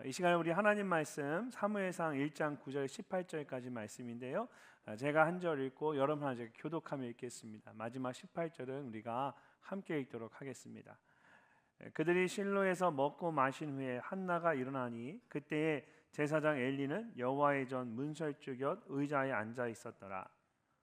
이 시간에 우리 하나님 말씀 사무엘상 1장 9절 18절까지 말씀인데요. 제가 한 절 읽고 여러분 한 절 교독하며 읽겠습니다. 마지막 18절은 우리가 함께 읽도록 하겠습니다. 그들이 실로에서 먹고 마신 후에 한나가 일어나니 그때에 제사장 엘리는 여호와의 전 문설주 곁 의자에 앉아 있었더라.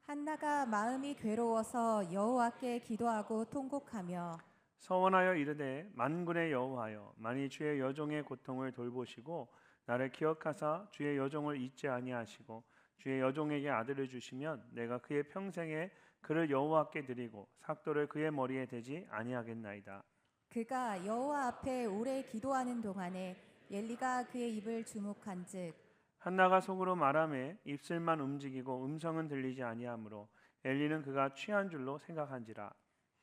한나가 마음이 괴로워서 여호와께 기도하고 통곡하며 서원하여 이르되 만군의 여호와여, 만일 주의 여종의 고통을 돌보시고 나를 기억하사 주의 여종을 잊지 아니하시고 주의 여종에게 아들을 주시면 내가 그의 평생에 그를 여호와께 드리고 삭도를 그의 머리에 대지 아니하겠나이다. 그가 여호와 앞에 오래 기도하는 동안에 엘리가 그의 입을 주목한즉 한나가 속으로 말하매 입술만 움직이고 음성은 들리지 아니하므로 엘리는 그가 취한 줄로 생각한지라.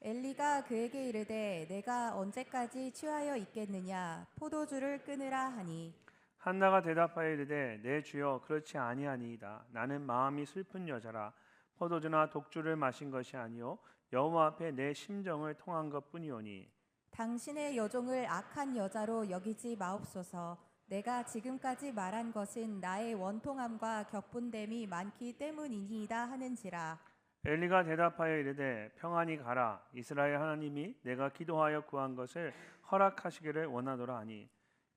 엘리가 그에게 이르되 내가 언제까지 취하여 있겠느냐 포도주를 끊으라 하니 한나가 대답하여 이르되 내 주여 그렇지 아니하니이다. 나는 마음이 슬픈 여자라. 포도주나 독주를 마신 것이 아니요 여호와 앞에 내 심정을 통한 것뿐이오니 당신의 여종을 악한 여자로 여기지 마옵소서. 내가 지금까지 말한 것은 나의 원통함과 격분됨이 많기 때문이니이다 하는지라. 엘리가 대답하여 이르되 평안히 가라. 이스라엘 하나님이 내가 기도하여 구한 것을 허락하시기를 원하노라 하니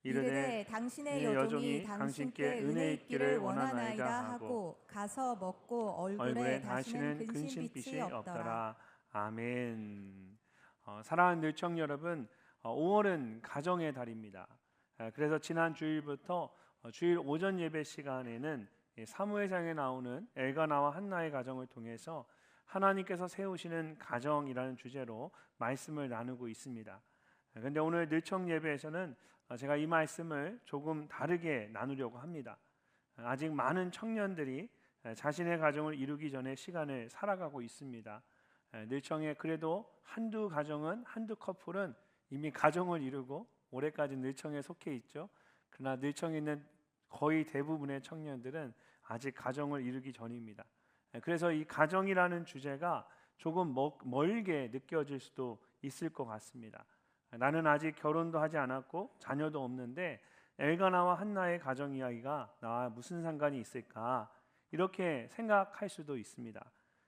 이르되 당신의 여종이 당신께 은혜 있기를 원하나이다 하고 가서 먹고 얼굴에 다시는 근심빛이 없더라. 아멘. 사랑하는 늘청 여러분, 5월은 가정의 달입니다. 그래서 지난 주일부터 주일 오전 예배 시간에는 사무엘상에 나오는 엘가나와 한나의 가정을 통해서 하나님께서 세우시는 가정이라는 주제로 말씀을 나누고 있습니다. 그런데 오늘 늘청 예배에서는 제가 이 말씀을 조금 다르게 나누려고 합니다. 아직 많은 청년들이 자신의 가정을 이루기 전에 시간을 살아가고 있습니다. 늘청에 그래도 한두 가정은, 한두 커플은 이미 가정을 이루고 올해까지 늘청에 속해 있죠. 그러나 늘청에 있는 거의 대부분의 청년들은 아직 가정을 이루기 전입니다. 그래서 이 가정이라는 주제가 조금 멀게 느껴질 수도 있을 것 같습니다. 나는 아직 결혼도 하지 않았고 자녀도 없는데 엘가나와 한나의 가정 이야기가 나와 무슨 상관이 있을까, 이렇게 생각할 수도 있습니다.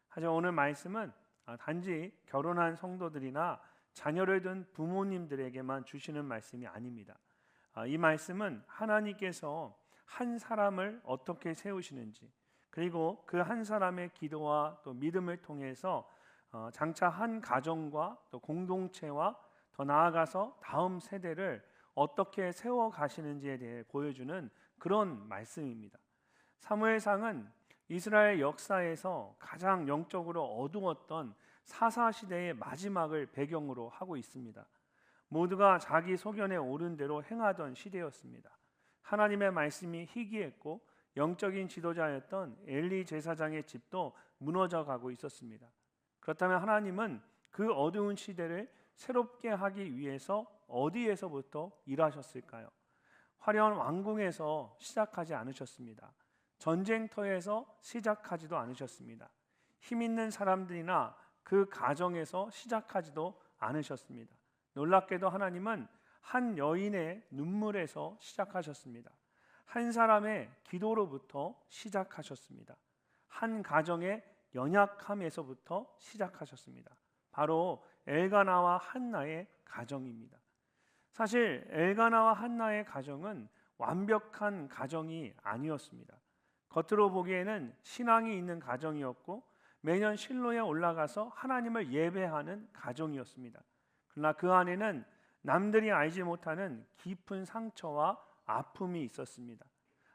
하지만 오늘 말씀은 단지 결혼한 성도들이나 자녀를 둔 부모님들에게만 주시는 말씀이 아닙니다. 이 말씀은 하나님께서 한 사람을 어떻게 세우시는지, 그리고 그 한 사람의 기도와 또 믿음을 통해서 장차 한 가정과 또 공동체와 더 나아가서 다음 세대를 어떻게 세워 가시는지에 대해 보여주는 그런 말씀입니다. 사무엘상은 이스라엘 역사에서 가장 영적으로 어두웠던 사사 시대의 마지막을 배경으로 하고 있습니다. 모두가 자기 소견에 오른 대로 행하던 시대였습니다. 하나님의 말씀이 희귀했고 영적인 지도자였던 엘리 제사장의 집도 무너져 가고 있었습니다. 그렇다면 하나님은 그 어두운 시대를 새롭게 하기 위해서 어디에서부터 일하셨을까요? 화려한 왕궁에서 시작하지 않으셨습니다. 전쟁터에서 시작하지도 않으셨습니다. 힘 있는 사람들이나 그 가정에서 시작하지도 않으셨습니다. 놀랍게도 하나님은 한 여인의 눈물에서 시작하셨습니다. 한 사람의 기도로부터 시작하셨습니다. 한 가정의 연약함에서부터 시작하셨습니다. 바로 엘가나와 한나의 가정입니다. 사실 엘가나와 한나의 가정은 완벽한 가정이 아니었습니다. 겉으로 보기에는 신앙이 있는 가정이었고 매년 실로에 올라가서 하나님을 예배하는 가정이었습니다. 그러나 그 안에는 남들이 알지 못하는 깊은 상처와 아픔이 있었습니다.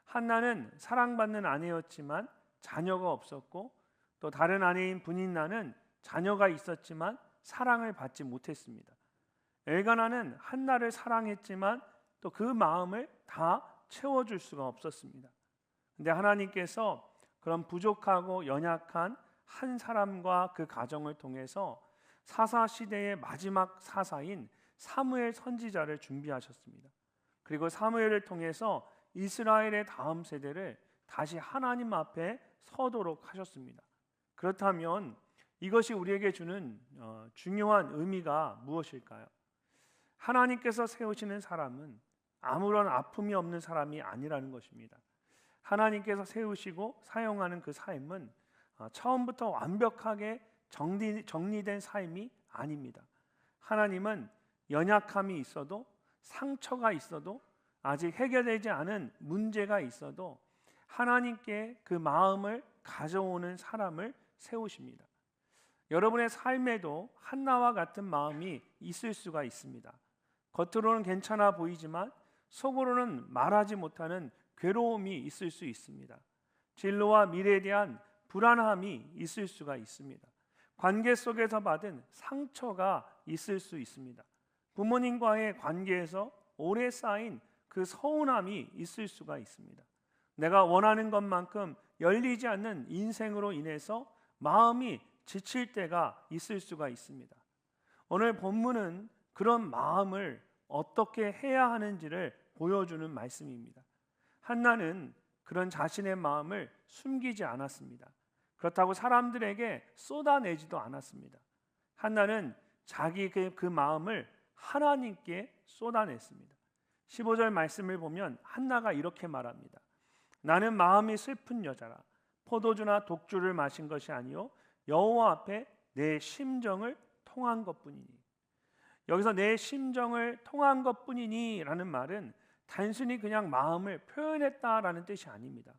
한나는 사랑받는 아내였지만 자녀가 없었고, 또 다른 아내인 브닌나는 자녀가 있었지만 사랑을 받지 못했습니다. 엘가나는 한나를 사랑했지만 또 그 마음을 다 채워줄 수가 없었습니다. 그런데 하나님께서 그런 부족하고 연약한 한 사람과 그 가정을 통해서 사사 시대의 마지막 사사인 사무엘 선지자를 준비하셨습니다. 그리고 사무엘을 통해서 이스라엘의 다음 세대를 다시 하나님 앞에 서도록 하셨습니다. 그렇다면 이것이 우리에게 주는 중요한 의미가 무엇일까요? 하나님께서 세우시는 사람은 아무런 아픔이 없는 사람이 아니라는 것입니다. 하나님께서 세우시고 사용하는 그 삶은 처음부터 완벽하게 정리된 삶이 아닙니다. 하나님은 연약함이 있어도, 상처가 있어도, 아직 해결되지 않은 문제가 있어도 하나님께 그 마음을 가져오는 사람을 세우십니다. 여러분의 삶에도 한나와 같은 마음이 있을 수가 있습니다. 겉으로는 괜찮아 보이지만 속으로는 말하지 못하는 괴로움이 있을 수 있습니다. 진로와 미래에 대한 불안함이 있을 수가 있습니다. 관계 속에서 받은 상처가 있을 수 있습니다. 부모님과의 관계에서 오래 쌓인 그 서운함이 있을 수가 있습니다. 내가 원하는 것만큼 열리지 않는 인생으로 인해서 마음이 지칠 때가 있을 수가 있습니다. 오늘 본문은 그런 마음을 어떻게 해야 하는지를 보여주는 말씀입니다. 한나는 그런 자신의 마음을 숨기지 않았습니다. 그렇다고 사람들에게 쏟아내지도 않았습니다. 한나는 자기 그 마음을 하나님께 쏟아냈습니다. 15절 말씀을 보면 한나가 이렇게 말합니다. 나는 마음이 슬픈 여자라. 포도주나 독주를 마신 것이 아니요 여호와 앞에 내 심정을 통한 것뿐이니. 여기서 내 심정을 통한 것뿐이니 라는 말은 단순히 그냥 마음을 표현했다라는 뜻이 아닙니다.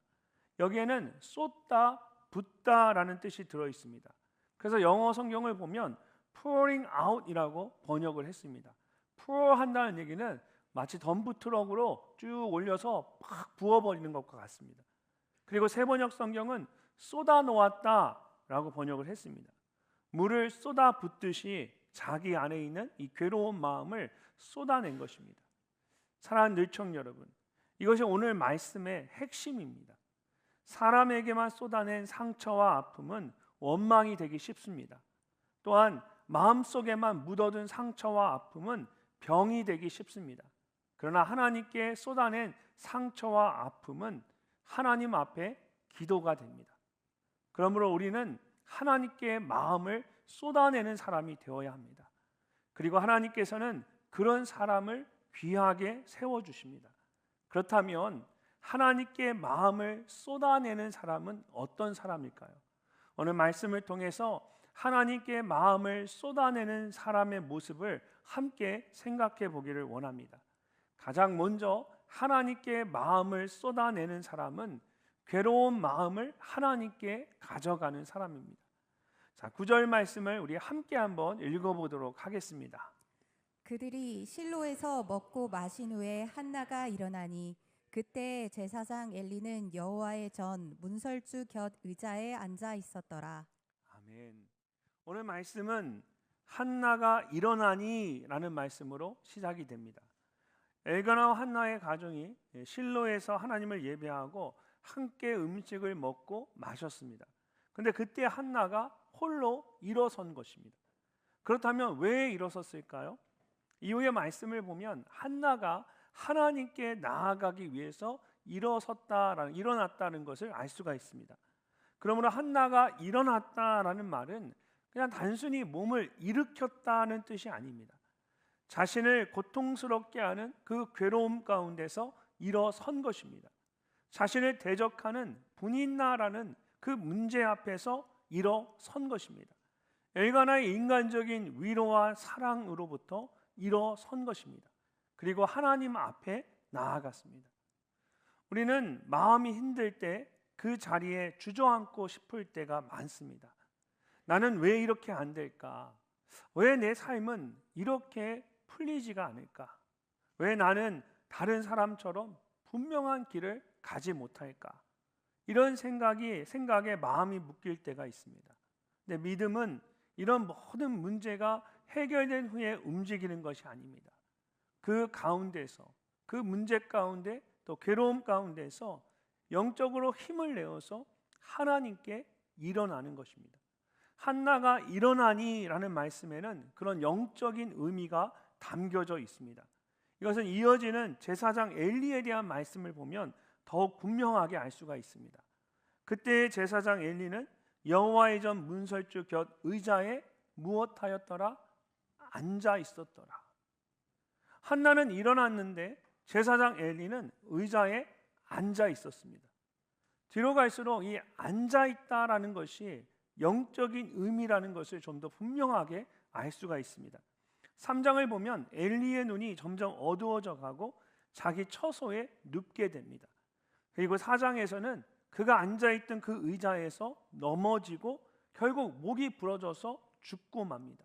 여기에는 쏟다, 붓다라는 뜻이 들어 있습니다. 그래서 영어 성경을 보면 pouring out이라고 번역을 했습니다. pour 한다는 얘기는 마치 덤프 트럭으로 쭉 올려서 팍 부어버리는 것과 같습니다. 그리고 세번역 성경은 쏟아 놓았다라고 번역을 했습니다. 물을 쏟아 붓듯이 자기 안에 있는 이 괴로운 마음을 쏟아낸 것입니다. 사랑하는 늘청 여러분, 이것이 오늘 말씀의 핵심입니다. 사람에게만 쏟아낸 상처와 아픔은 원망이 되기 쉽습니다. 또한 마음속에만 묻어둔 상처와 아픔은 병이 되기 쉽습니다. 그러나 하나님께 쏟아낸 상처와 아픔은 하나님 앞에 기도가 됩니다. 그러므로 우리는 하나님께 마음을 쏟아내는 사람이 되어야 합니다. 그리고 하나님께서는 그런 사람을 귀하게 세워주십니다. 그렇다면 하나님께 마음을 쏟아내는 사람은 어떤 사람일까요? 오늘 말씀을 통해서 하나님께 마음을 쏟아내는 사람의 모습을 함께 생각해 보기를 원합니다. 가장 먼저 하나님께 마음을 쏟아내는 사람은 괴로운 마음을 하나님께 가져가는 사람입니다. 자, 9절 말씀을 우리 함께 한번 읽어보도록 하겠습니다. 그들이 실로에서 먹고 마신 후에 한나가 일어나니 그때 제사장 엘리는 여호와의 전 문설주 곁 의자에 앉아 있었더라. 아멘. 오늘 말씀은 한나가 일어나니라는 말씀으로 시작이 됩니다. 엘가나와 한나의 가정이 실로에서 하나님을 예배하고 함께 음식을 먹고 마셨습니다. 그런데 그때 한나가 홀로 일어선 것입니다. 그렇다면 왜 일어섰을까요? 이후의 말씀을 보면 한나가 하나님께 나아가기 위해서 일어났다는 것을 알 수가 있습니다. 그러므로 한나가 일어났다라는 말은 그냥 단순히 몸을 일으켰다는 뜻이 아닙니다. 자신을 고통스럽게 하는 그 괴로움 가운데서 일어선 것입니다. 자신을 대적하는 분인나라는 그 문제 앞에서 일어선 것입니다. 엘가나의 인간적인 위로와 사랑으로부터 일어선 것입니다. 그리고 하나님 앞에 나아갔습니다. 우리는 마음이 힘들 때 그 자리에 주저앉고 싶을 때가 많습니다. 나는 왜 이렇게 안 될까? 왜 내 삶은 이렇게 풀리지가 않을까? 왜 나는 다른 사람처럼 분명한 길을 가지 못할까? 이런 생각에 마음이 묶일 때가 있습니다. 근데 믿음은 이런 모든 문제가 해결된 후에 움직이는 것이 아닙니다. 그 가운데서, 그 문제 가운데 또 괴로움 가운데서 영적으로 힘을 내어서 하나님께 일어나는 것입니다. 한나가 일어나니라는 말씀에는 그런 영적인 의미가 담겨져 있습니다. 이것은 이어지는 제사장 엘리에 대한 말씀을 보면 더욱 분명하게 알 수가 있습니다. 그때의 제사장 엘리는 여호와의 전 문설주 곁 의자에 무엇하였더라? 앉아 있었더라. 한나는 일어났는데 제사장 엘리는 의자에 앉아 있었습니다. 뒤로 갈수록 이 앉아 있다라는 것이 영적인 의미라는 것을 좀 더 분명하게 알 수가 있습니다. 3장을 보면 엘리의 눈이 점점 어두워져 가고 자기 처소에 눕게 됩니다. 그리고 4장에서는 그가 앉아있던 그 의자에서 넘어지고 결국 목이 부러져서 죽고 맙니다.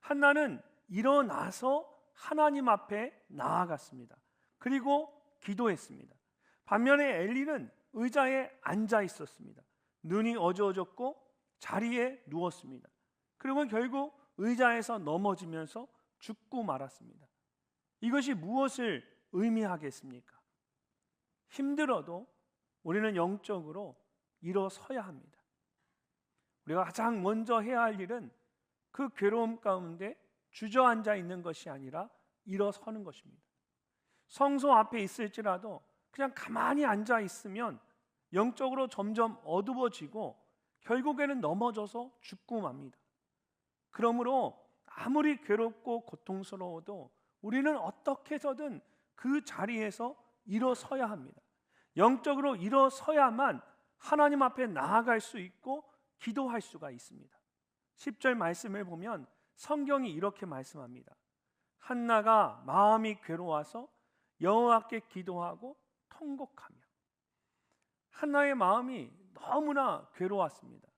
한나는 일어나서 하나님 앞에 나아갔습니다. 그리고 기도했습니다. 반면에 엘리는 의자에 앉아 있었습니다. 눈이 어두워졌고 자리에 누웠습니다. 그리고 결국 의자에서 넘어지면서 죽고 말았습니다. 이것이 무엇을 의미하겠습니까? 힘들어도 우리는 영적으로 일어서야 합니다. 우리가 가장 먼저 해야 할 일은 그 괴로움 가운데 주저앉아 있는 것이 아니라 일어서는 것입니다. 성소 앞에 있을지라도 그냥 가만히 앉아 있으면 영적으로 점점 어두워지고 결국에는 넘어져서 죽고 맙니다. 그러므로 아무리 괴롭고 고통스러워도 우리는 어떻게 해서든 그 자리에서 일어서야 합니다. 영적으로 일어서야만 하나님 앞에 나아갈 수 있고 기도할 수가 있습니다. 10절 말씀을 보면 성경이 이렇게 말씀합니다. 한나가 마음이 괴로워서 여호와께 기도하고 통곡하며. 한나의 마음이 너무나 괴로웠습니다.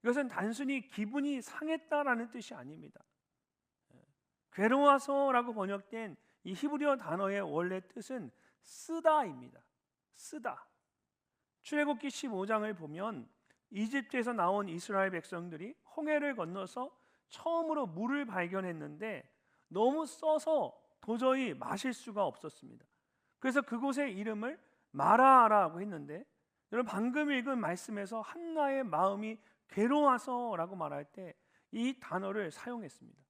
이것은 단순히 기분이 상했다라는 뜻이 아닙니다. 괴로워서라고 번역된 이 히브리어 단어의 원래 뜻은 쓰다입니다. 쓰다. 출애굽기 15장을 보면 이집트에서 나온 이스라엘 백성들이 홍해를 건너서 처음으로 물을 발견했는데 너무 써서 도저히 마실 수가 없었습니다. 그래서 그곳의 이름을 마라라고 했는데, 여러분 방금 읽은 말씀에서 한나의 마음이 괴로워서라고 말할 때 이 단어를 사용했습니다.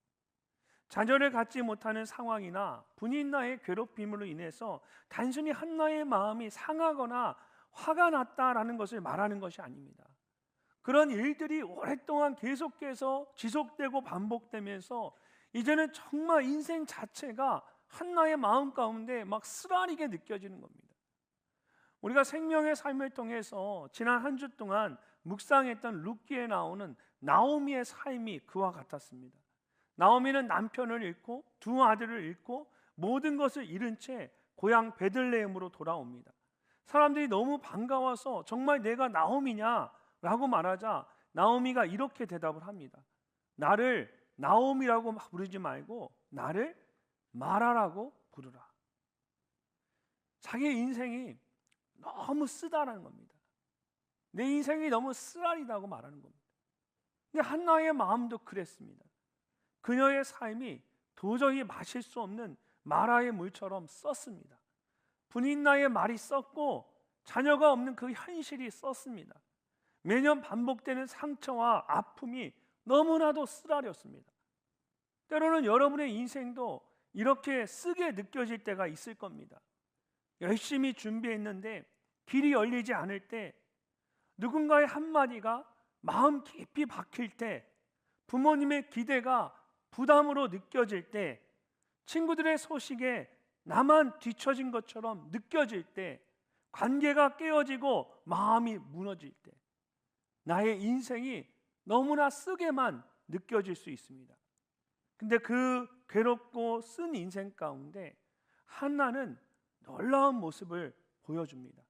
자녀를 갖지 못하는 상황이나 부인나의 괴롭힘으로 인해서 단순히 한나의 마음이 상하거나 화가 났다라는 것을 말하는 것이 아닙니다. 그런 일들이 오랫동안 계속해서 지속되고 반복되면서 이제는 정말 인생 자체가 한나의 마음 가운데 막 쓰라리게 느껴지는 겁니다. 우리가 생명의 삶을 통해서 지난 한 주 동안 묵상했던 룻기에 나오는 나오미의 삶이 그와 같았습니다. 나오미는 남편을 잃고 두 아들을 잃고 모든 것을 잃은 채 고향 베들레헴으로 돌아옵니다. 사람들이 너무 반가워서 정말 내가 나오미냐라고 말하자 나오미가 이렇게 대답을 합니다. 나를 나오미라고 부르지 말고 나를 마라라고 부르라. 자기의 인생이 너무 쓰다라는 겁니다. 내 인생이 너무 쓰라리다고 말하는 겁니다. 근데 한나의 마음도 그랬습니다. 그녀의 삶이 도저히 마실 수 없는 마라의 물처럼 썼습니다. 분인나의 말이 썼고 자녀가 없는 그 현실이 썼습니다. 매년 반복되는 상처와 아픔이 너무나도 쓰라렸습니다. 때로는 여러분의 인생도 이렇게 쓰게 느껴질 때가 있을 겁니다. 열심히 준비했는데 길이 열리지 않을 때, 누군가의 한마디가 마음 깊이 박힐 때, 부모님의 기대가 부담으로 느껴질 때, 친구들의 소식에 나만 뒤처진 것처럼 느껴질 때, 관계가 깨어지고 마음이 무너질 때, 나의 인생이 너무나 쓰게만 느껴질 수 있습니다. 근데 그 괴롭고 쓴 인생 가운데 한나는 놀라운 모습을 보여줍니다.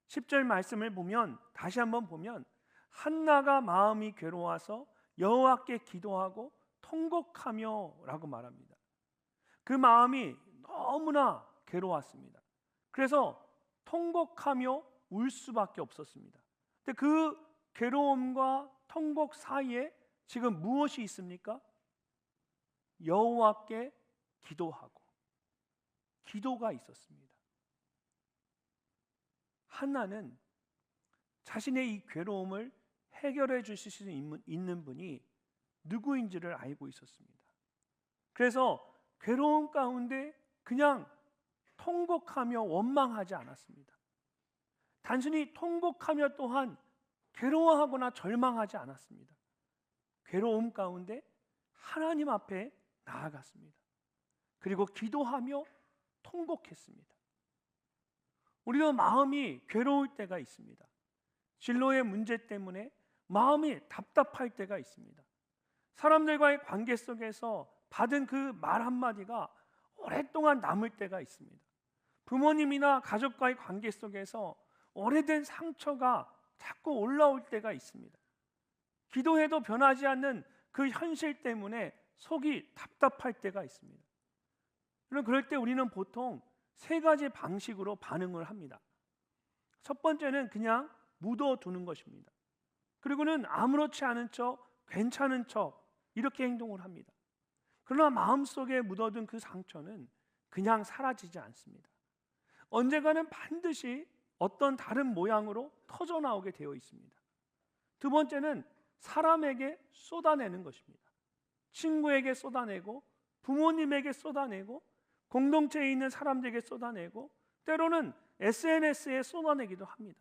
10절 말씀을 보면, 다시 한번 보면, 한나가 마음이 괴로워서 여호와께 기도하고 통곡하며 라고 말합니다. 그 마음이 너무나 괴로웠습니다. 그래서 통곡하며 울 수밖에 없었습니다. 근데 그 괴로움과 통곡 사이에 지금 무엇이 있습니까? 여호와께 기도하고 기도가 있었습니다. 한나는 자신의 이 괴로움을 해결해 주실 수 있는 분이 누구인지를 알고 있었습니다. 그래서 괴로움 가운데 그냥 통곡하며 원망하지 않았습니다. 단순히 통곡하며 또한 괴로워하거나 절망하지 않았습니다. 괴로움 가운데 하나님 앞에 나아갔습니다. 그리고 기도하며 통곡했습니다. 우리도 마음이 괴로울 때가 있습니다. 진로의 문제 때문에 마음이 답답할 때가 있습니다. 사람들과의 관계 속에서 받은 그 말 한마디가 오랫동안 남을 때가 있습니다. 부모님이나 가족과의 관계 속에서 오래된 상처가 자꾸 올라올 때가 있습니다. 기도해도 변하지 않는 그 현실 때문에 속이 답답할 때가 있습니다. 그럴 때 우리는 보통 세 가지 방식으로 반응을 합니다. 첫 번째는 그냥 묻어두는 것입니다. 그리고는 아무렇지 않은 척, 괜찮은 척 이렇게 행동을 합니다. 그러나 마음속에 묻어둔 그 상처는 그냥 사라지지 않습니다. 언젠가는 반드시 어떤 다른 모양으로 터져나오게 되어 있습니다. 두 번째는 사람에게 쏟아내는 것입니다. 친구에게 쏟아내고, 부모님에게 쏟아내고, 공동체에 있는 사람들에게 쏟아내고, 때로는 SNS에 쏟아내기도 합니다.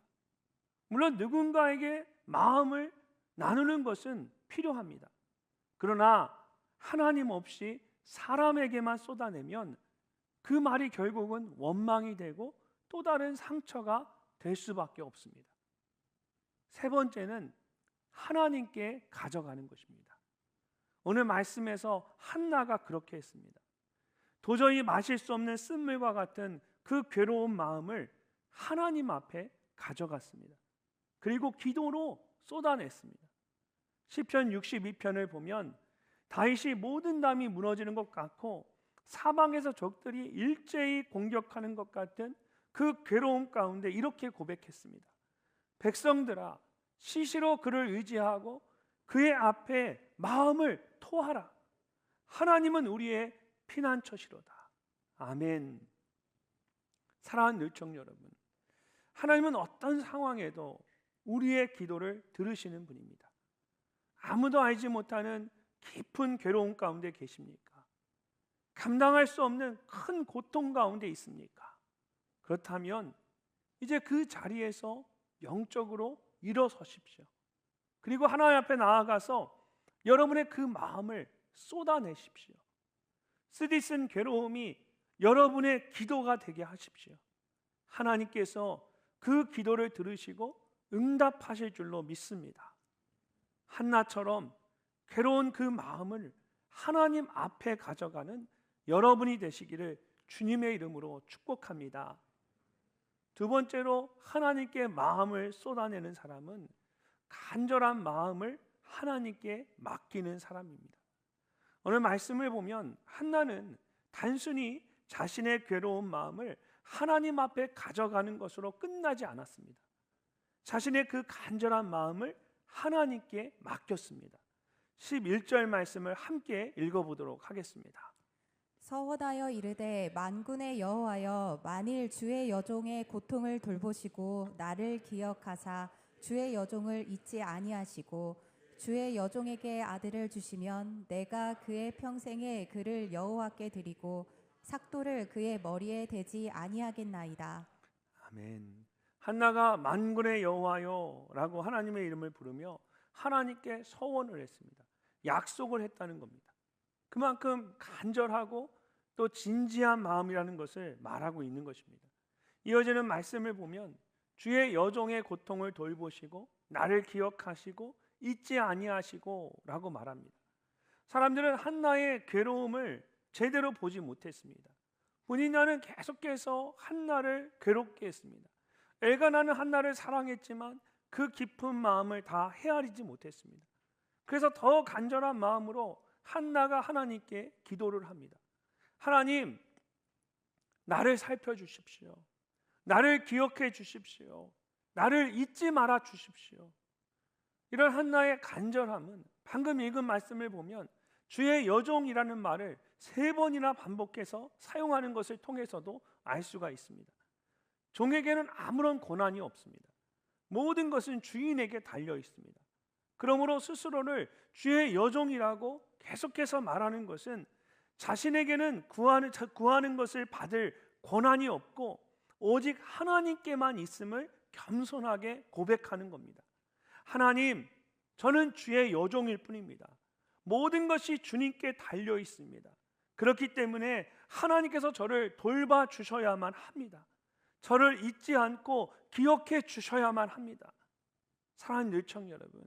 물론 누군가에게 마음을 나누는 것은 필요합니다. 그러나 하나님 없이 사람에게만 쏟아내면 그 말이 결국은 원망이 되고 또 다른 상처가 될 수밖에 없습니다. 세 번째는 하나님께 가져가는 것입니다. 오늘 말씀에서 한나가 그렇게 했습니다. 도저히 마실 수 없는 쓴물과 같은 그 괴로운 마음을 하나님 앞에 가져갔습니다. 그리고 기도로 쏟아냈습니다. 시편 62편을 보면 다윗이 모든 담이 무너지는 것 같고 사방에서 적들이 일제히 공격하는 것 같은 그 괴로움 가운데 이렇게 고백했습니다. 백성들아, 시시로 그를 의지하고 그의 앞에 마음을 토하라. 하나님은 우리의 피난처시로다. 아멘. 사랑하는 늘청 여러분, 하나님은 어떤 상황에도 우리의 기도를 들으시는 분입니다. 아무도 알지 못하는 깊은 괴로움 가운데 계십니까? 감당할 수 없는 큰 고통 가운데 있습니까? 그렇다면 이제 그 자리에서 영적으로 일어서십시오. 그리고 하나님 앞에 나아가서 여러분의 그 마음을 쏟아내십시오. 쓰디쓴 괴로움이 여러분의 기도가 되게 하십시오. 하나님께서 그 기도를 들으시고 응답하실 줄로 믿습니다. 한나처럼 괴로운 그 마음을 하나님 앞에 가져가는 여러분이 되시기를 주님의 이름으로 축복합니다. 두 번째로 하나님께 마음을 쏟아내는 사람은 간절한 마음을 하나님께 맡기는 사람입니다. 오늘 말씀을 보면 한나는 단순히 자신의 괴로운 마음을 하나님 앞에 가져가는 것으로 끝나지 않았습니다. 자신의 그 간절한 마음을 하나님께 맡겼습니다. 11절 말씀을 함께 읽어보도록 하겠습니다. 서원하여 이르되 만군의 여호와여, 만일 주의 여종의 고통을 돌보시고 나를 기억하사 주의 여종을 잊지 아니하시고 주의 여종에게 아들을 주시면 내가 그의 평생에 그를 여호와께 드리고 삭도를 그의 머리에 대지 아니하겠나이다. 아멘. 한나가 만군의 여호와여라고 하나님의 이름을 부르며 하나님께 서원을 했습니다. 약속을 했다는 겁니다. 그만큼 간절하고 또 진지한 마음이라는 것을 말하고 있는 것입니다. 이어지는 말씀을 보면 주의 여종의 고통을 돌보시고 나를 기억하시고 잊지 아니하시고 라고 말합니다. 사람들은 한나의 괴로움을 제대로 보지 못했습니다. 분이냐는 계속해서 한나를 괴롭게 했습니다. 엘가나는 한나를 사랑했지만 그 깊은 마음을 다 헤아리지 못했습니다. 그래서 더 간절한 마음으로 한나가 하나님께 기도를 합니다. 하나님, 나를 살펴주십시오. 나를 기억해 주십시오. 나를 잊지 말아 주십시오. 이런 한나의 간절함은 방금 읽은 말씀을 보면 주의 여종이라는 말을 3번이나 반복해서 사용하는 것을 통해서도 알 수가 있습니다. 종에게는 아무런 권한이 없습니다. 모든 것은 주인에게 달려 있습니다. 그러므로 스스로를 주의 여종이라고 계속해서 말하는 것은 자신에게는 구하는 것을 받을 권한이 없고 오직 하나님께만 있음을 겸손하게 고백하는 겁니다. 하나님, 저는 주의 여종일 뿐입니다. 모든 것이 주님께 달려 있습니다. 그렇기 때문에 하나님께서 저를 돌봐 주셔야만 합니다. 저를 잊지 않고 기억해 주셔야만 합니다. 사랑하는 늘청 여러분,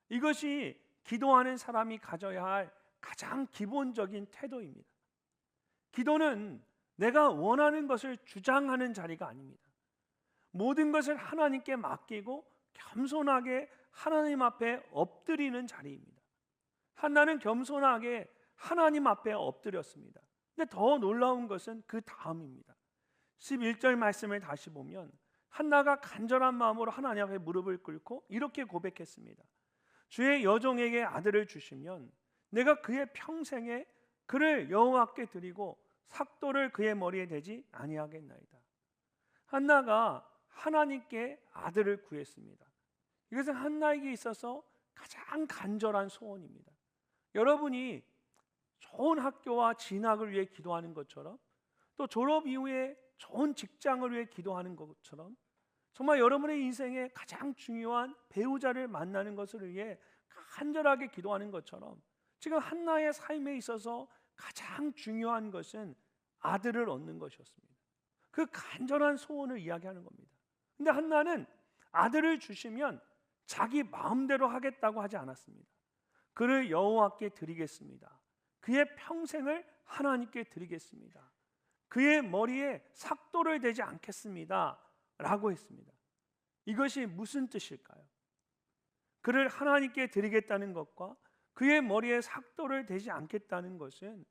이것이 기도하는 사람이 가져야 할 가장 기본적인 태도입니다. 기도는 내가 원하는 것을 주장하는 자리가 아닙니다. 모든 것을 하나님께 맡기고 겸손하게 하나님 앞에 엎드리는 자리입니다. 한나는 겸손하게 하나님 앞에 엎드렸습니다. 근데 더 놀라운 것은 그 다음입니다. 11절 말씀을 다시 보면 한나가 간절한 마음으로 하나님 앞에 무릎을 꿇고 이렇게 고백했습니다. 주의 여종에게 아들을 주시면 내가 그의 평생에 그를 여호와께 드리고 삭도를 그의 머리에 대지 아니하겠나이다. 한나가 하나님께 아들을 구했습니다. 이것은 한나에게 있어서 가장 간절한 소원입니다. 여러분이 좋은 학교와 진학을 위해 기도하는 것처럼, 또 졸업 이후에 좋은 직장을 위해 기도하는 것처럼, 정말 여러분의 인생에 가장 중요한 배우자를 만나는 것을 위해 간절하게 기도하는 것처럼, 지금 한나의 삶에 있어서 가장 중요한 것은 아들을 얻는 것이었습니다. 그 간절한 소원을 이야기하는 겁니다. 근데 한나는 아들을 주시면 자기 마음대로 하겠다고 하지 않았습니다. 그를 여호와께 드리겠습니다. 그의 평생을 하나님께 드리겠습니다. 그의 머리에 삭도를 대지 않겠습니다 라고 했습니다. 이것이 무슨 뜻일까요? 그를 하나님께 드리겠다는 것과 그의 머리에 삭도를 대지 않겠다는 것은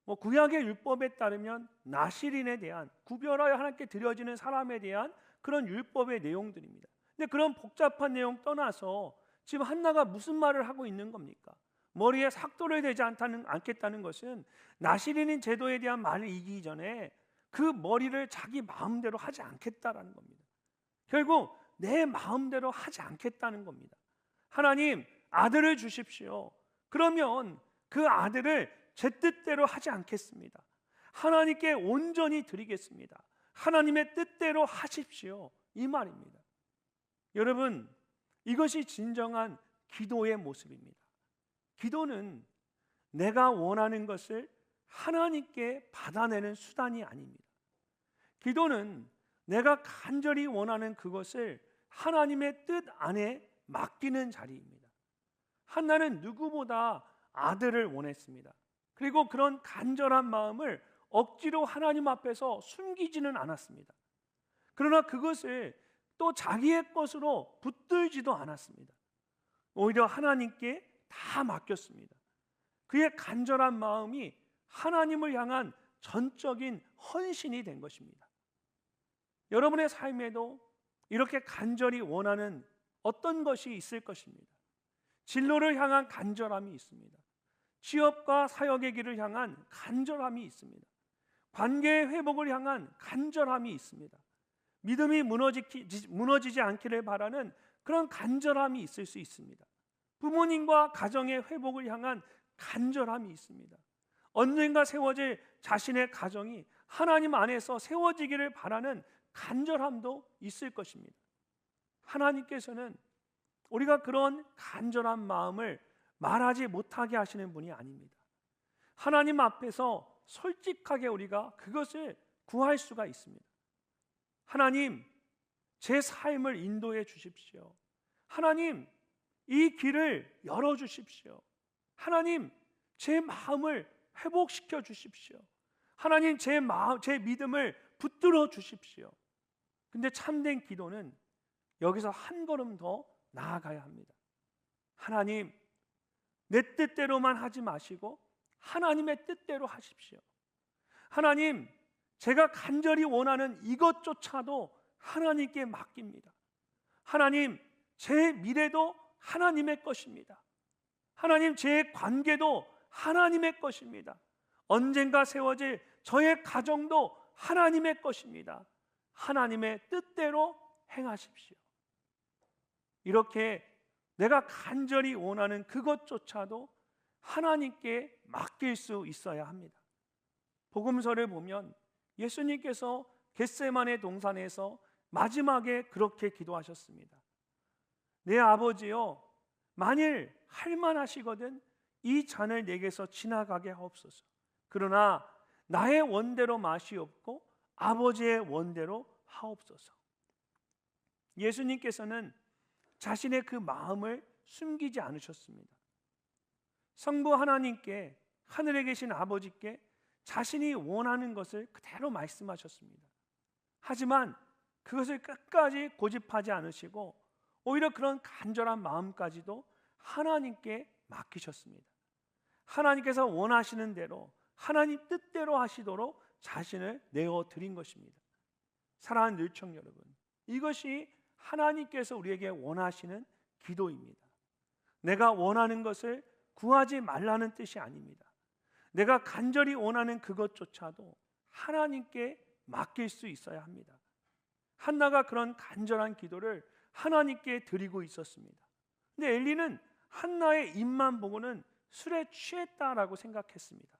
구약의 율법에 따르면 나실인에 대한, 구별하여 하나님께 드려지는 사람에 대한 그런 율법의 내용들입니다. 근데 그런 복잡한 내용 떠나서 지금 한나가 무슨 말을 하고 있는 겁니까? 머리에 삭도를 대지 않겠다는 것은 나실인인 제도에 대한 말을 이기기 전에 그 머리를 자기 마음대로 하지 않겠다라는 겁니다. 결국 내 마음대로 하지 않겠다는 겁니다. 하나님, 아들을 주십시오. 그러면 그 아들을 제 뜻대로 하지 않겠습니다. 하나님께 온전히 드리겠습니다. 하나님의 뜻대로 하십시오. 이 말입니다. 여러분, 이것이 진정한 기도의 모습입니다. 기도는 내가 원하는 것을 하나님께 받아내는 수단이 아닙니다. 기도는 내가 간절히 원하는 그것을 하나님의 뜻 안에 맡기는 자리입니다. 한나는 누구보다 아들을 원했습니다. 그리고 그런 간절한 마음을 억지로 하나님 앞에서 숨기지는 않았습니다. 그러나 그것을 또 자기의 것으로 붙들지도 않았습니다. 오히려 하나님께 다 맡겼습니다. 그의 간절한 마음이 하나님을 향한 전적인 헌신이 된 것입니다. 여러분의 삶에도 이렇게 간절히 원하는 어떤 것이 있을 것입니다. 진로를 향한 간절함이 있습니다. 취업과 사역의 길을 향한 간절함이 있습니다. 관계의 회복을 향한 간절함이 있습니다. 믿음이 무너지지 않기를 바라는 그런 간절함이 있을 수 있습니다. 부모님과 가정의 회복을 향한 간절함이 있습니다. 언젠가 세워질 자신의 가정이 하나님 안에서 세워지기를 바라는 간절함도 있을 것입니다. 하나님께서는 우리가 그런 간절한 마음을 말하지 못하게 하시는 분이 아닙니다. 하나님 앞에서 솔직하게 우리가 그것을 구할 수가 있습니다. 하나님, 제 삶을 인도해 주십시오. 하나님, 이 길을 열어 주십시오. 하나님, 제 마음을 회복시켜 주십시오. 하나님, 제 믿음을 붙들어 주십시오. 근데 참된 기도는 여기서 한 걸음 더 나아가야 합니다. 하나님, 내 뜻대로만 하지 마시고 하나님의 뜻대로 하십시오. 하나님, 제가 간절히 원하는 이것조차도 하나님께 맡깁니다. 하나님, 제 미래도 하나님의 것입니다. 하나님, 제 관계도 하나님의 것입니다. 언젠가 세워질 저의 가정도 하나님의 것입니다. 하나님의 뜻대로 행하십시오. 이렇게 내가 간절히 원하는 그것조차도 하나님께 맡길 수 있어야 합니다. 복음서를 보면 예수님께서 겟세마네 동산에서 마지막에 그렇게 기도하셨습니다. 내 아버지여, 만일 할만하시거든 이 잔을 내게서 지나가게 하옵소서. 그러나 나의 원대로 마시옵고 아버지의 원대로 하옵소서. 예수님께서는 자신의 그 마음을 숨기지 않으셨습니다. 성부 하나님께, 하늘에 계신 아버지께 자신이 원하는 것을 그대로 말씀하셨습니다. 하지만 그것을 끝까지 고집하지 않으시고 오히려 그런 간절한 마음까지도 하나님께 맡기셨습니다. 하나님께서 원하시는 대로 하나님 뜻대로 하시도록 자신을 내어드린 것입니다. 사랑하는 늘청 여러분, 이것이 하나님께서 우리에게 원하시는 기도입니다. 내가 원하는 것을 구하지 말라는 뜻이 아닙니다. 내가 간절히 원하는 그것조차도 하나님께 맡길 수 있어야 합니다. 한나가 그런 간절한 기도를 하나님께 드리고 있었습니다. 근데 엘리는 한나의 입만 보고는 술에 취했다라고 생각했습니다.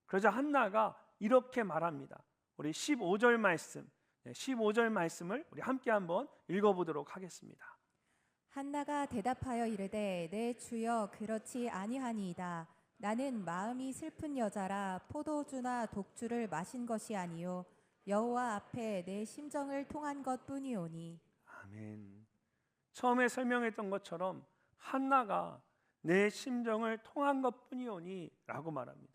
그러자 한나가 이렇게 말합니다. 우리 15절 말씀, 15절 말씀을 우리 함께 한번 읽어보도록 하겠습니다. 한나가 대답하여 이르되 내 주여 그렇지 아니하니이다. 나는 마음이 슬픈 여자라 포도주나 독주를 마신 것이 아니요 여호와 앞에 내 심정을 통한 것뿐이오니. 아멘. 처음에 설명했던 것처럼 한나가 내 심정을 통한 것뿐이오니 라고 말합니다.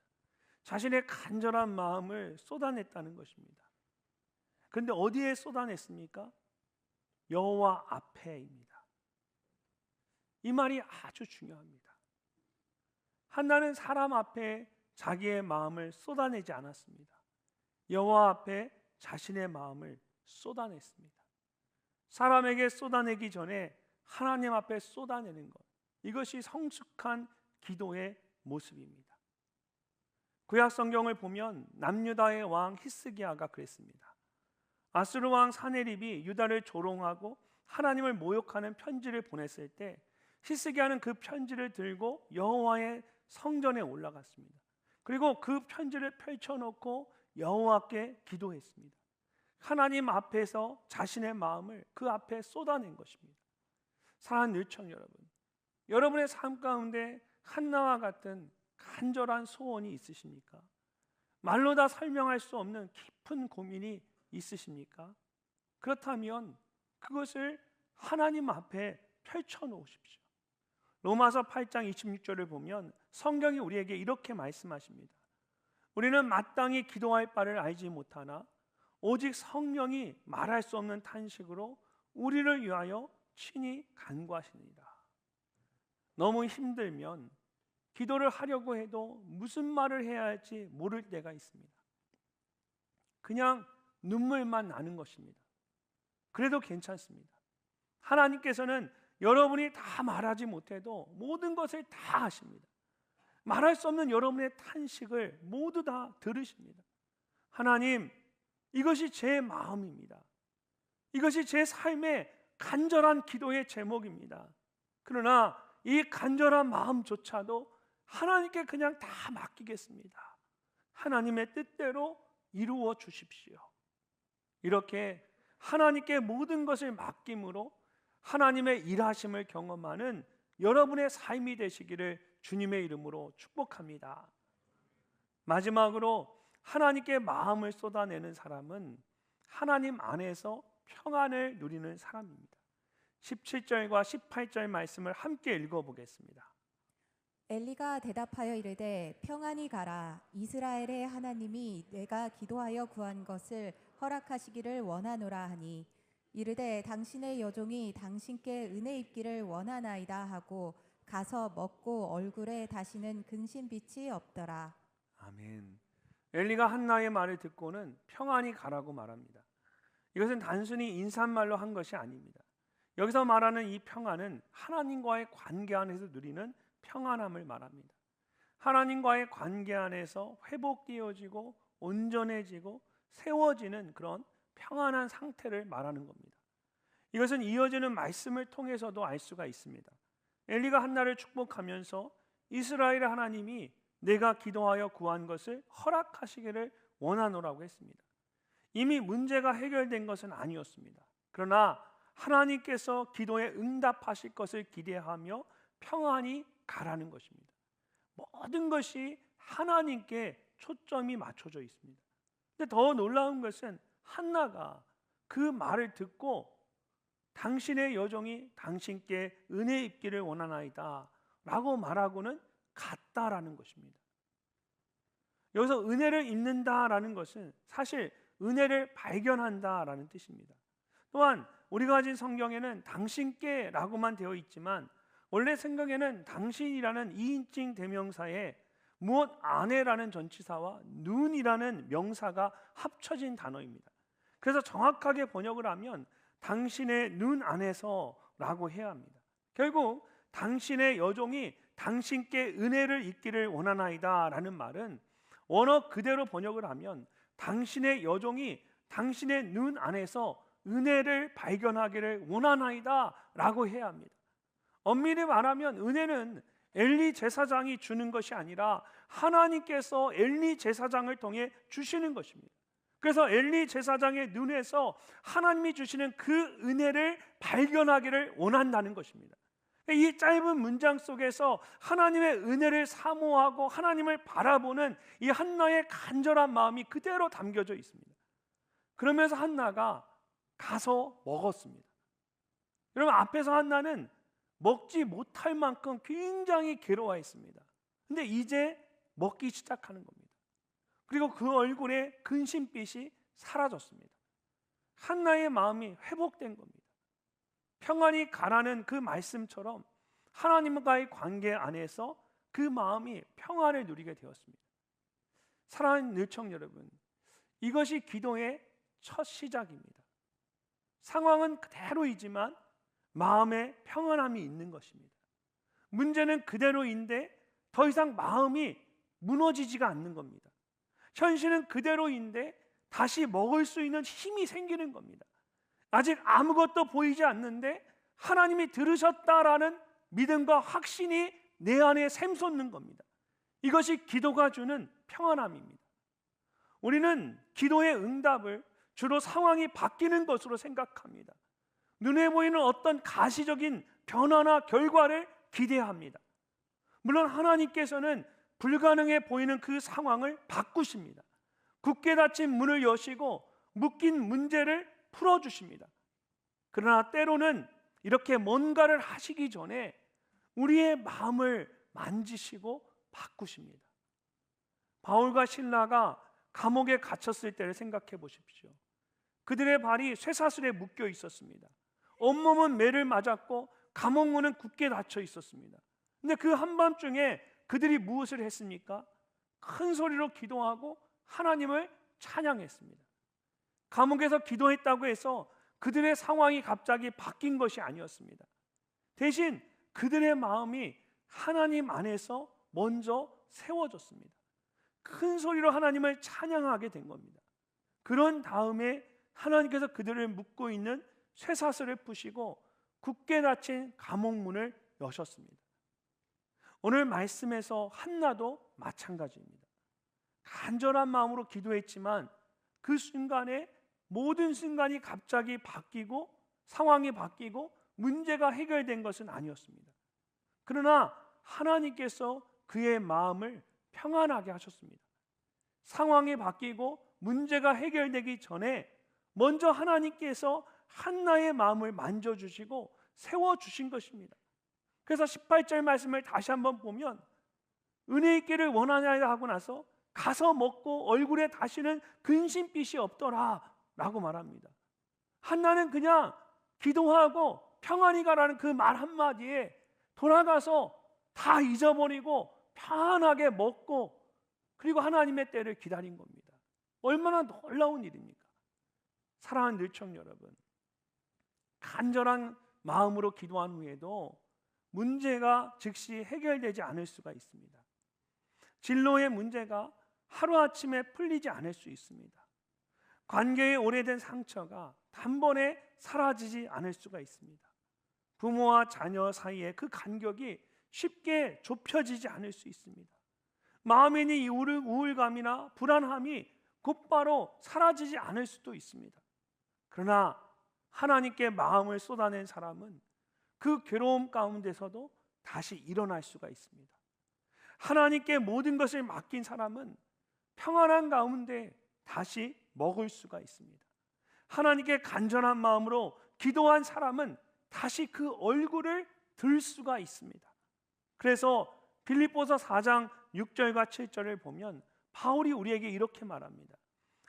자신의 간절한 마음을 쏟아냈다는 것입니다. 그런데 어디에 쏟아냈습니까? 여호와 앞에입니다. 이 말이 아주 중요합니다. 한나는 사람 앞에 자기의 마음을 쏟아내지 않았습니다. 여호와 앞에 자신의 마음을 쏟아냈습니다. 사람에게 쏟아내기 전에 하나님 앞에 쏟아내는 것, 이것이 성숙한 기도의 모습입니다. 구약 성경을 보면 남유다의 왕 히스기야가 그랬습니다. 아수르 왕 사네립이 유다를 조롱하고 하나님을 모욕하는 편지를 보냈을 때 히스기야는 그 편지를 들고 여호와의 성전에 올라갔습니다. 그리고 그 편지를 펼쳐놓고 여호와께 기도했습니다. 하나님 앞에서 자신의 마음을 그 앞에 쏟아낸 것입니다. 사랑하는 늘청 여러분, 여러분의 삶 가운데 한나와 같은 간절한 소원이 있으십니까? 말로 다 설명할 수 없는 깊은 고민이 있으십니까? 그렇다면 그것을 하나님 앞에 펼쳐놓으십시오. 로마서 8장 26절을 보면 성경이 우리에게 이렇게 말씀하십니다. 우리는 마땅히 기도할 바를 알지 못하나 오직 성령이 말할 수 없는 탄식으로 우리를 위하여 친히 간구하시니라. 너무 힘들면 기도를 하려고 해도 무슨 말을 해야 할지 모를 때가 있습니다. 그냥 눈물만 나는 것입니다. 그래도 괜찮습니다. 하나님께서는 여러분이 다 말하지 못해도 모든 것을 다 하십니다. 말할 수 없는 여러분의 탄식을 모두 다 들으십니다. 하나님, 이것이 제 마음입니다. 이것이 제 삶의 간절한 기도의 제목입니다. 그러나 이 간절한 마음조차도 하나님께 그냥 다 맡기겠습니다. 하나님의 뜻대로 이루어 주십시오. 이렇게 하나님께 모든 것을 맡김으로 하나님의 일하심을 경험하는 여러분의 삶이 되시기를 주님의 이름으로 축복합니다. 마지막으로 하나님께 마음을 쏟아내는 사람은 하나님 안에서 평안을 누리는 사람입니다. 17절과 18절 말씀을 함께 읽어보겠습니다. 엘리가 대답하여 이르되 평안히 가라. 이스라엘의 하나님이 내가 기도하여 구한 것을 허락하시기를 원하노라 하니 이르되 당신의 여종이 당신께 은혜 입기를 원하나이다 하고 가서 먹고 얼굴에 다시는 근심빛이 없더라. 아멘. 엘리가 한나의 말을 듣고는 평안히 가라고 말합니다. 이것은 단순히 인사말로 한 것이 아닙니다. 여기서 말하는 이 평안은 하나님과의 관계 안에서 누리는 평안함을 말합니다. 하나님과의 관계 안에서 회복되어지고 온전해지고 세워지는 그런 평안한 상태를 말하는 겁니다. 이것은 이어지는 말씀을 통해서도 알 수가 있습니다. 엘리가 한나를 축복하면서 이스라엘의 하나님이 내가 기도하여 구한 것을 허락하시기를 원하노라고 했습니다. 이미 문제가 해결된 것은 아니었습니다. 그러나 하나님께서 기도에 응답하실 것을 기대하며 평안히 가라는 것입니다. 모든 것이 하나님께 초점이 맞춰져 있습니다. 근데 더 놀라운 것은 한나가 그 말을 듣고 당신의 여종이 당신께 은혜 입기를 원하나이다 라고 말하고는 갔다라는 것입니다. 여기서 은혜를 입는다라는 것은 사실 은혜를 발견한다라는 뜻입니다. 또한 우리가 가진 성경에는 당신께 라고만 되어 있지만 원래 성경에는 당신이라는 2인칭 대명사에 무엇 안에라는 전치사와 눈이라는 명사가 합쳐진 단어입니다. 그래서 정확하게 번역을 하면 당신의 눈 안에서 라고 해야 합니다. 결국 당신의 여종이 당신께 은혜를 입기를 원하나이다 라는 말은 원어 그대로 번역을 하면 당신의 여종이 당신의 눈 안에서 은혜를 발견하기를 원하나이다 라고 해야 합니다. 엄밀히 말하면 은혜는 엘리 제사장이 주는 것이 아니라 하나님께서 엘리 제사장을 통해 주시는 것입니다. 그래서 엘리 제사장의 눈에서 하나님이 주시는 그 은혜를 발견하기를 원한다는 것입니다. 이 짧은 문장 속에서 하나님의 은혜를 사모하고 하나님을 바라보는 이 한나의 간절한 마음이 그대로 담겨져 있습니다. 그러면서 한나가 가서 먹었습니다. 여러분, 앞에서 한나는 먹지 못할 만큼 굉장히 괴로워했습니다. 근데 이제 먹기 시작하는 겁니다. 그리고 그 얼굴에 근심빛이 사라졌습니다. 한나의 마음이 회복된 겁니다. 평안히 가라는 그 말씀처럼 하나님과의 관계 안에서 그 마음이 평안을 누리게 되었습니다. 사랑하는 늘청 여러분, 이것이 기도의 첫 시작입니다. 상황은 그대로이지만 마음에 평안함이 있는 것입니다. 문제는 그대로인데 더 이상 마음이 무너지지가 않는 겁니다. 현실은 그대로인데 다시 먹을 수 있는 힘이 생기는 겁니다. 아직 아무것도 보이지 않는데 하나님이 들으셨다라는 믿음과 확신이 내 안에 샘솟는 겁니다. 이것이 기도가 주는 평안함입니다. 우리는 기도의 응답을 주로 상황이 바뀌는 것으로 생각합니다. 눈에 보이는 어떤 가시적인 변화나 결과를 기대합니다. 물론 하나님께서는 불가능해 보이는 그 상황을 바꾸십니다. 굳게 닫힌 문을 여시고 묶인 문제를 풀어주십니다. 그러나 때로는 이렇게 뭔가를 하시기 전에 우리의 마음을 만지시고 바꾸십니다. 바울과 실라가 감옥에 갇혔을 때를 생각해 보십시오. 그들의 발이 쇠사슬에 묶여 있었습니다. 온몸은 매를 맞았고 감옥문은 굳게 닫혀 있었습니다. 근데 그 한밤중에 그들이 무엇을 했습니까? 큰 소리로 기도하고 하나님을 찬양했습니다. 감옥에서 기도했다고 해서 그들의 상황이 갑자기 바뀐 것이 아니었습니다. 대신 그들의 마음이 하나님 안에서 먼저 세워졌습니다. 큰 소리로 하나님을 찬양하게 된 겁니다. 그런 다음에 하나님께서 그들을 묶고 있는 쇠사슬을 푸시고 굳게 닫힌 감옥문을 여셨습니다. 오늘 말씀에서 한나도 마찬가지입니다. 간절한 마음으로 기도했지만 그 순간에 모든 순간이 갑자기 바뀌고 상황이 바뀌고 문제가 해결된 것은 아니었습니다. 그러나 하나님께서 그의 마음을 평안하게 하셨습니다. 상황이 바뀌고 문제가 해결되기 전에 먼저 하나님께서 한나의 마음을 만져주시고 세워주신 것입니다. 그래서 18절 말씀을 다시 한번 보면 은혜 있기를 원하냐 하고 나서 가서 먹고 얼굴에 다시는 근심빛이 없더라 라고 말합니다. 한나는 그냥 기도하고 평안히 가라는 그 말 한마디에 돌아가서 다 잊어버리고 편하게 먹고 그리고 하나님의 때를 기다린 겁니다. 얼마나 놀라운 일입니까? 사랑하는 늘청 여러분, 간절한 마음으로 기도한 후에도 문제가 즉시 해결되지 않을 수가 있습니다. 진로의 문제가 하루아침에 풀리지 않을 수 있습니다. 관계의 오래된 상처가 단번에 사라지지 않을 수가 있습니다. 부모와 자녀 사이의 그 간격이 쉽게 좁혀지지 않을 수 있습니다. 마음에 있는 이 우울감이나 불안함이 곧바로 사라지지 않을 수도 있습니다. 그러나 하나님께 마음을 쏟아낸 사람은 그 괴로움 가운데서도 다시 일어날 수가 있습니다. 하나님께 모든 것을 맡긴 사람은 평안한 가운데 다시 먹을 수가 있습니다. 하나님께 간절한 마음으로 기도한 사람은 다시 그 얼굴을 들 수가 있습니다. 그래서 빌립보서 4장 6절과 7절을 보면 바울이 우리에게 이렇게 말합니다.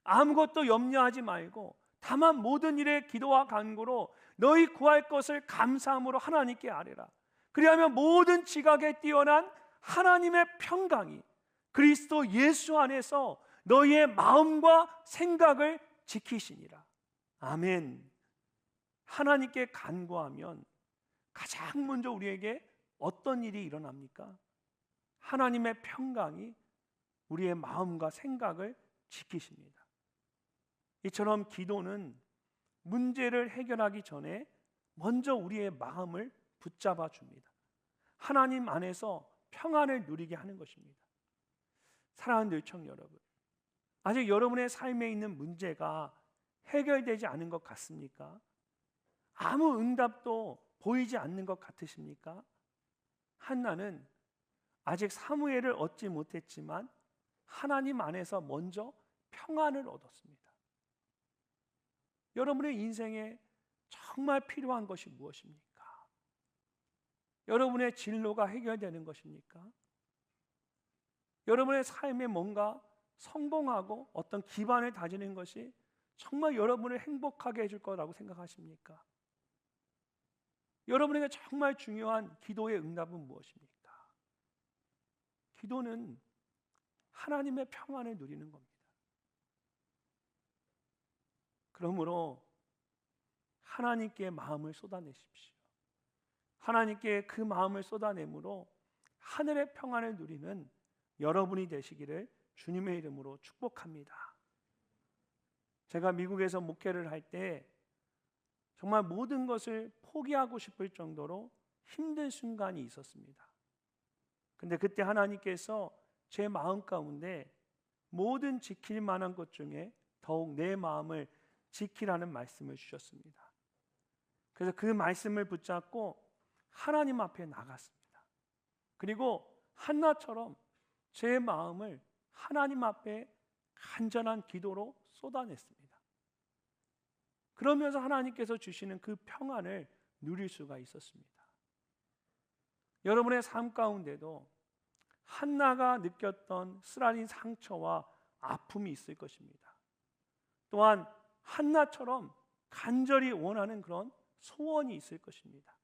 아무것도 염려하지 말고 다만 모든 일에 기도와 간구로 너희 구할 것을 감사함으로 하나님께 아뢰라. 그리하면 모든 지각에 뛰어난 하나님의 평강이 그리스도 예수 안에서 너희의 마음과 생각을 지키시니라. 아멘. 하나님께 간구하면 가장 먼저 우리에게 어떤 일이 일어납니까? 하나님의 평강이 우리의 마음과 생각을 지키십니다. 이처럼 기도는 문제를 해결하기 전에 먼저 우리의 마음을 붙잡아 줍니다. 하나님 안에서 평안을 누리게 하는 것입니다. 사랑하는 일청 여러분, 아직 여러분의 삶에 있는 문제가 해결되지 않은 것 같습니까? 아무 응답도 보이지 않는 것 같으십니까? 한나는 아직 사무엘을 얻지 못했지만 하나님 안에서 먼저 평안을 얻었습니다. 여러분의 인생에 정말 필요한 것이 무엇입니까? 여러분의 진로가 해결되는 것입니까? 여러분의 삶에 뭔가 성공하고 어떤 기반을 다지는 것이 정말 여러분을 행복하게 해줄 거라고 생각하십니까? 여러분에게 정말 중요한 기도의 응답은 무엇입니까? 기도는 하나님의 평안을 누리는 겁니다. 그러므로 하나님께 마음을 쏟아내십시오. 하나님께 그 마음을 쏟아내므로 하늘의 평안을 누리는 여러분이 되시기를 주님의 이름으로 축복합니다. 제가 미국에서 목회를 할 때 정말 모든 것을 포기하고 싶을 정도로 힘든 순간이 있었습니다. 근데 그때 하나님께서 제 마음 가운데 모든 지킬 만한 것 중에 더욱 내 마음을 지키라는 말씀을 주셨습니다. 그래서 그 말씀을 붙잡고 하나님 앞에 나갔습니다. 그리고 한나처럼 제 마음을 하나님 앞에 간절한 기도로 쏟아냈습니다. 그러면서 하나님께서 주시는 그 평안을 누릴 수가 있었습니다. 여러분의 삶 가운데도 한나가 느꼈던 쓰라린 상처와 아픔이 있을 것입니다. 또한 한나처럼 간절히 원하는 그런 소원이 있을 것입니다.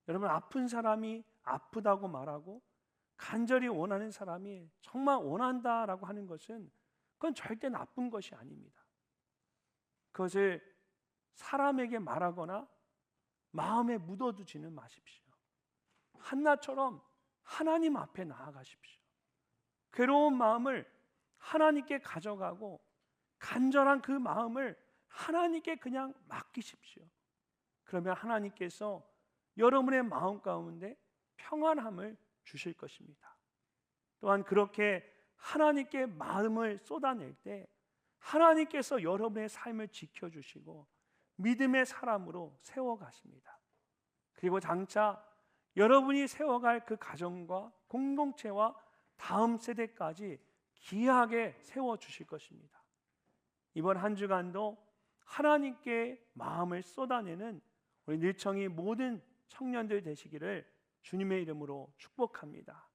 여러분, 아픈 사람이 아프다고 말하고 간절히 원하는 사람이 정말 원한다라고 하는 것은 그건 절대 나쁜 것이 아닙니다. 그것을 사람에게 말하거나 마음에 묻어두지는 마십시오. 한나처럼 하나님 앞에 나아가십시오. 괴로운 마음을 하나님께 가져가고 간절한 그 마음을 하나님께 그냥 맡기십시오. 그러면 하나님께서 여러분의 마음 가운데 평안함을 주실 것입니다. 또한 그렇게 하나님께 마음을 쏟아낼 때 하나님께서 여러분의 삶을 지켜주시고 믿음의 사람으로 세워가십니다. 그리고 장차 여러분이 세워갈 그 가정과 공동체와 다음 세대까지 귀하게 세워주실 것입니다. 이번 한 주간도 하나님께 마음을 쏟아내는 우리 늘청이 모든 청년들 되시기를 주님의 이름으로 축복합니다.